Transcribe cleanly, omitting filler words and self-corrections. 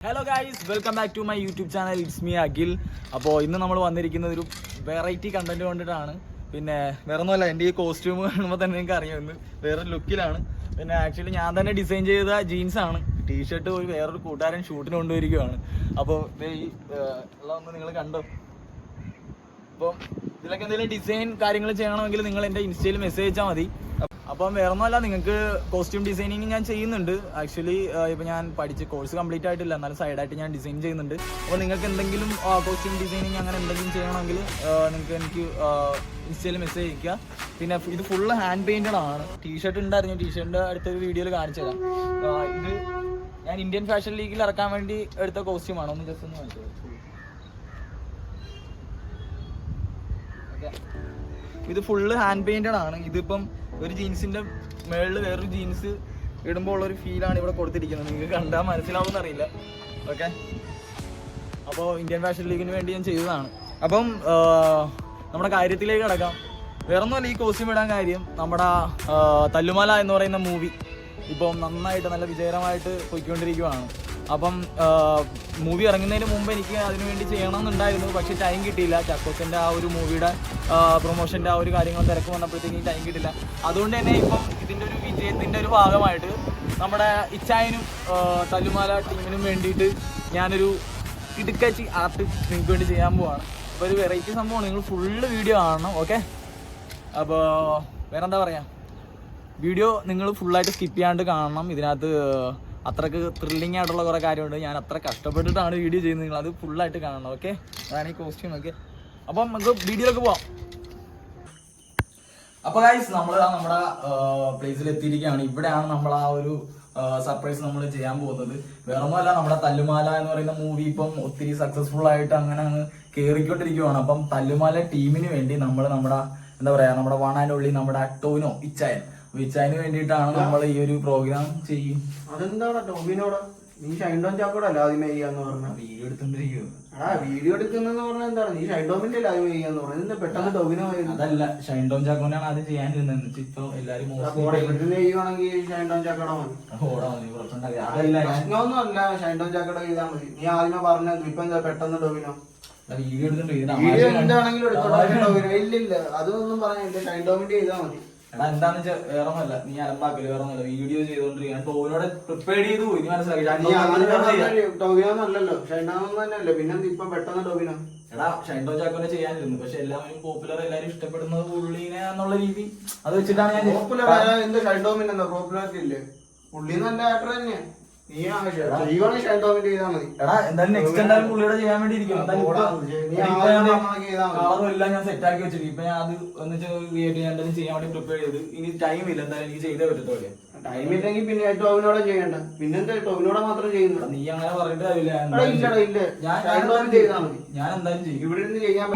Hello guys, welcome back to my YouTube channel. It's me Akhil. അപ്പോൾ ഇന്ന് നമ്മൾ വന്നിരിക്കുന്നത് ഒരു വെറൈറ്റി കണ്ടന്റ് കൊണ്ടിട്ടാണ്. പിന്നെ വേറെ ഒന്നുമല്ല, എൻ്റെ ഈ കോസ്റ്റ്യൂം കാണുമ്പോൾ തന്നെ നിങ്ങൾക്ക് അറിയാമെന്ന് വേറൊരു ലുക്കിലാണ്. പിന്നെ ആക്ച്വലി ഞാൻ തന്നെ ഡിസൈൻ ചെയ്ത ജീൻസാണ്. ടീഷർട്ട് പോയി വേറൊരു കൂട്ടുകാരൻ ഷൂട്ടിന് കൊണ്ടുവരികയാണ്. അപ്പോൾ ഈ എല്ലാം ഒന്ന് നിങ്ങൾ കണ്ടോ. അപ്പോൾ ഇതിലൊക്കെ എന്തെങ്കിലും ഡിസൈൻ കാര്യങ്ങൾ ചെയ്യണമെങ്കിൽ നിങ്ങൾ എൻ്റെ ഇൻസ്റ്റയിൽ മെസ്സേജ് അയച്ചാൽ മതി. അപ്പം വേറെ ഒന്നുമല്ല, നിങ്ങൾക്ക് കോസ്റ്റ്യൂം ഡിസൈനിങ് ഞാൻ ചെയ്യുന്നുണ്ട്. ആക്ച്വലി ഇപ്പോൾ ഞാൻ പഠിച്ച് കോഴ്സ് കംപ്ലീറ്റ് ആയിട്ടില്ല, എന്നാലും സൈഡായിട്ട് ഞാൻ ഡിസൈൻ ചെയ്യുന്നുണ്ട്. അപ്പോൾ നിങ്ങൾക്ക് എന്തെങ്കിലും കോസ്റ്റ്യൂം ഡിസൈനിങ് അങ്ങനെ എന്തെങ്കിലും ചെയ്യണമെങ്കിൽ നിങ്ങൾക്ക് എനിക്ക് ഇൻസ്റ്റയിൽ മെസ്സേജ് അയക്കുക. പിന്നെ ഇത് ഫുള്ള് ഹാൻഡ് പെയിൻറ്റഡ് ആണ്. ടീഷർട്ട് ഉണ്ടായിരുന്നു, ടീഷർട്ടിൻ്റെ അടുത്തൊരു വീഡിയോയിൽ കാണിച്ചു തരാം. ഇത് ഞാൻ ഇന്ത്യൻ ഫാഷൻ ലീഗിൽ ഇറക്കാൻ വേണ്ടി എടുത്ത കോസ്റ്റ്യൂമാണ്. ഒന്ന് ജസ്റ്റ് ഒന്ന് കാണിച്ചു. ഇത് ഫുള്ള് ഹാൻഡ് പെയിൻറ്റഡ് ആണ്. ഇതിപ്പം ഒരു ജീൻസിൻ്റെ മുകളിൽ വേറൊരു ജീൻസ് ഇടുമ്പോൾ ഉള്ളൊരു ഫീലാണ് ഇവിടെ കൊടുത്തിരിക്കുന്നത്. നിങ്ങൾക്ക് കണ്ടാൽ മനസ്സിലാവുമെന്ന് അറിയില്ല. ഓക്കെ, അപ്പോൾ ഇന്ത്യൻ ഫാഷൻ ലീഗിന് വേണ്ടി ഞാൻ ചെയ്തതാണ്. അപ്പം നമ്മുടെ കാര്യത്തിലേക്ക് കിടക്കാം. വേറൊന്നുമല്ല, ഈ കോസ്റ്റ്യൂം ഇടാൻ കാര്യം നമ്മുടെ തല്ലുമാല എന്ന് പറയുന്ന മൂവി ഇപ്പം നന്നായിട്ട് നല്ല വിജയകരമായിട്ട് പോയിക്കൊണ്ടിരിക്കുകയാണ്. അപ്പം മൂവി ഇറങ്ങുന്നതിന് മുമ്പ് എനിക്ക് അതിനുവേണ്ടി ചെയ്യണമെന്നുണ്ടായിരുന്നു, പക്ഷേ ടൈം കിട്ടിയില്ല. ചക്കോച്ചൻ്റെ ആ ഒരു മൂവിയുടെ പ്രൊമോഷൻ്റെ ആ ഒരു കാര്യങ്ങൾ തിരക്ക് വന്നപ്പോഴത്തേക്കും ടൈം കിട്ടില്ല. അതുകൊണ്ട് തന്നെ ഇപ്പം ഇതിൻ്റെ ഒരു വിജയത്തിൻ്റെ ഒരു ഭാഗമായിട്ട് നമ്മുടെ ഇച്ചായനും തല്ലുമാല ടീമിനും വേണ്ടിയിട്ട് ഞാനൊരു ഇടുക്കച്ചി ആർട്ട് നിങ്ങൾക്ക് വേണ്ടി ചെയ്യാൻ പോവാണ്. അപ്പോൾ ഒരു വെറൈറ്റി സംഭവമാണ്. നിങ്ങൾ ഫുള്ള് വീഡിയോ കാണണം. ഓക്കെ, അപ്പോൾ വേറെ എന്താ പറയുക, വീഡിയോ നിങ്ങൾ ഫുള്ളായിട്ട് സ്കിപ്പ് ചെയ്യാണ്ട് കാണണം. ഇതിനകത്ത് അത്രക്ക് ത്രില്ലിംഗ് ആയിട്ടുള്ള കുറേ കാര്യമുണ്ട്. ഞാൻ അത്ര കഷ്ടപ്പെട്ടിട്ടാണ് വീഡിയോ ചെയ്യുന്നത്. നിങ്ങൾ അത് ഫുള്ളായിട്ട് കാണണം. ഓക്കെ, അതാണ് ഈ കോസ്റ്റ്യൂം. ഒക്കെ, അപ്പം നമുക്ക് വീഡിയോയിലേക്ക് പോവാം. അപ്പോൾ ഗൈസ്, നമ്മൾ നമ്മുടെ പ്ലേസിൽ എത്തിയിരിക്കുകയാണ്. ഇവിടെയാണ് നമ്മൾ ആ ഒരു സർപ്രൈസ് നമ്മൾ ചെയ്യാൻ പോകുന്നത്. വേറെ ഒന്നുമല്ല, നമ്മുടെ തല്ലുമാല എന്ന് പറയുന്ന മൂവി ഇപ്പം ഒത്തിരി സക്സസ്ഫുൾ ആയിട്ട് അങ്ങനെ അങ്ങ് കയറിക്കൊണ്ടിരിക്കുകയാണ്. അപ്പം തല്ലുമാല ടീമിന് വേണ്ടി നമ്മൾ നമ്മുടെ എന്താ പറയാ, നമ്മുടെ വൺ ആൻഡ് ഓൺലി നമ്മുടെ ടോവിനോ ഇച്ചായന് വേണ്ടിയിട്ടാണ് നമ്മൾ ഈ ഒരു പ്രോഗ്രാം ചെയ്യും. അതെന്താണ് ടോവിനോട് നീ ഷൈൻഡോൺ ചാക്കോടല്ല ആദ്യമേ ചെയ്യാന്ന് പറഞ്ഞ വീഡിയോ എടുത്തോണ്ടിരിക്കുവോ? വീഡിയോ എടുക്കുന്നെന്ന് പറഞ്ഞാൽ എന്താണ്, നീ ഷൈൻഡോമിന്റെ അല്ല ആദ്യമേ ചെയ്യാന്ന് പറഞ്ഞത്. പെട്ടെന്ന് ടോവിനോ അതല്ല, ഷൈൻഡോൺ ചാക്കോനാണ് ആദ്യം ചെയ്യാനിരുന്നത്. ഇപ്പൊ എല്ലാരും ചെയ്യുവാണെങ്കിൽ ഷൈൻഡോൺ ചാക്കോട മതി. പ്രശ്നമൊന്നും അല്ല, ഷൈൻഡോൺ ചാക്കോട ചെയ്താൽ മതി. നീ ആദ്യമേ പറഞ്ഞത് ഇപ്പൊ എന്താ പെട്ടെന്ന് ടോവിനോ വീഡിയോ വീഡിയോ എന്താണെങ്കിലും എടുത്തോളൂ. ഇല്ലില്ല, അതൊന്നും പറഞ്ഞില്ല, ഷൈൻഡോമിന്റെ ചെയ്താൽ മതി. എടാ എന്താന്ന് വെച്ചാൽ വേറെ ഒന്നല്ല, നീ അലമ്പാക്കല് വേറെ ഒന്നല്ല, വീഡിയോ ചെയ്തോണ്ടിരിക്കാൻ ടോവിനോട് പ്രിപ്പയർ ചെയ്തു. ഇനി മനസ്സിലാക്കി ടോവിനോന്നല്ലോ, ഷൈൻഡോം തന്നെയല്ലേ, പിന്നെ ഇപ്പൊ പെട്ടെന്ന് ടോവിനോ. എടാ ഷൈൻഡോ ചാക്കോനെ ചെയ്യാനിരുന്നു, പക്ഷെ എല്ലാവരും പോപ്പുലർ, എല്ലാരും ഇഷ്ടപ്പെടുന്നത് പുള്ളിനെ എന്നുള്ള രീതി അത് വെച്ചിട്ടാണ് ഞാൻ പോപ്പുലർ. എന്ത് ഷൈൻഡോമിന് എന്താ പോപ്പുലാരിറ്റി ഇല്ലേ? പുള്ളി നല്ല ആക്ടർ തന്നെയാണ്. എടാ എന്തായാലും നെക്സ്റ്റ് എന്തായാലും പുള്ളിയുടെ ചെയ്യാൻ വേണ്ടി ഇരിക്കും. എല്ലാം ഞാൻ സെറ്റ് ആക്കി വെച്ചിട്ട് ഇപ്പൊ ഞാൻ അത് ക്രിയേറ്റ് ചെയ്യാൻ എന്തായാലും ചെയ്യാൻ വേണ്ടി പ്രിപ്പയർ ചെയ്ത്. ഇനി ടൈം ഇല്ല, എന്തായാലും എനിക്ക് ചെയ്തേ പറ്റത്തോളെ. ടൈം ഇല്ലെങ്കിൽ പിന്നെ ടോവിനോടെ ചെയ്യണ്ട, പിന്നെന്താ ടോവിനോടെ മാത്രം ചെയ്യുന്നു. നീ അങ്ങനെ പറഞ്ഞിട്ട് കാര്യമില്ല. ഞാൻ എന്തായാലും ചെയ്യും, ഞാൻ എന്തായാലും ചെയ്യും. ഇവിടെ നിന്ന് ചെയ്യാൻ